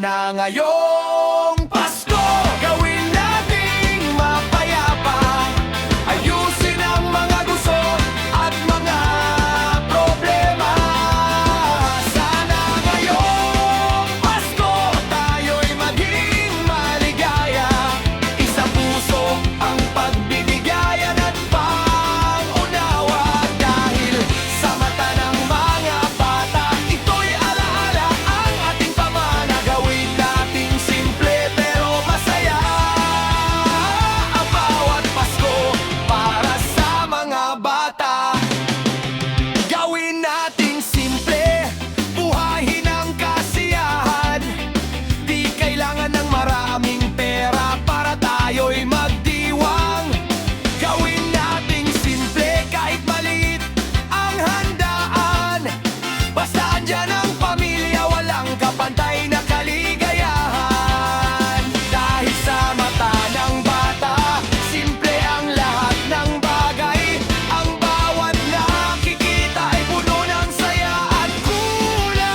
Sana ngayong Pasko gawin nating mapayapa, ayusin ang mga gusto at mga problema. Sana ngayong Pasko tayo'y maging maligaya, isang puso ang pagbibigayan at pangunawa. Dahil sa mata ng mga bata, ito'y alaala ang ating pamana. Gawin nating simple pero masaya ang bawat Pasko para sa mga bata. Gawin nating simple, buhayin ang kasiyahan. Di kailangan ng maraming pera para tayo'y magdiwang. Gawin nating simple kahit maliit ang handaan, basta andyan ang pamilya, walang kapantay na kaligayahan. Dahil sa mata ng bata, simple ang lahat ng bagay. Ang bawat nakikita ay puno ng saya at kulay.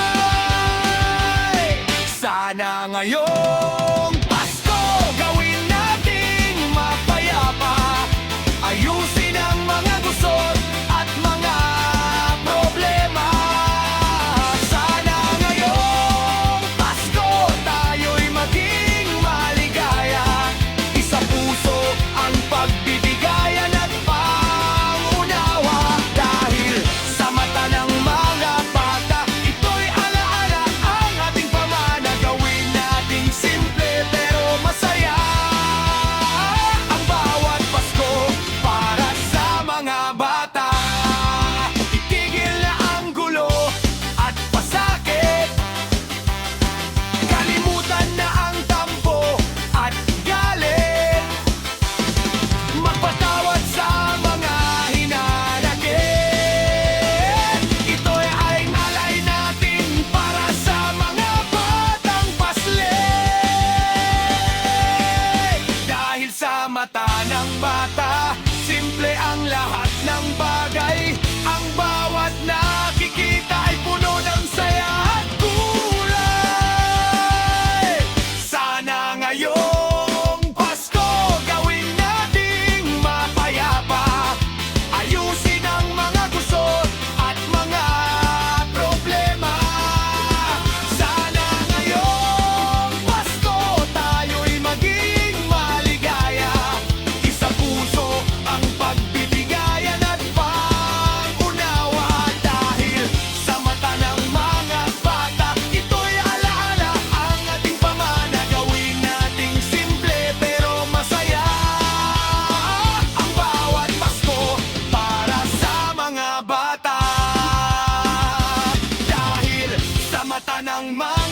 Sana ngayong Pasko gawin nating mapayapa, ayusin ang mga gusot at mga problema. Sana ngayong Pasko tayo'y maging maligaya, isang puso ang pagbibigayan at pangunawa. Dahil sa mata ng mga bata, ito'y alaala ang ating pamana. Gawin nating simple pero masaya ang bawat Pasko para sa mga bata. Itigil na ang gulo at pasakit, kalimutan na ang tampo at galit, magpatawad sa mga hinanakit. Ito'y ay alay natin para sa mga batang paslit. Dahil sa mata ng bata, simple ang lahat ng bagay. Ang bawat nakikita ay puno ng saya at kulay. Sana ngayong Pasko gawin nating mapayapa, ayusin ang mga gusot at mga problema. Sana ngayong Pasko tayo'y maging maligaya, isang puso ang pagbibigayan at pangunawa. Dahil sa mata ng mga bata, ito'y alaala ang ating pamana. Gawin nating simple pero masaya ang bawat Pasko para sa mga bata. Dahil sa mata ng mga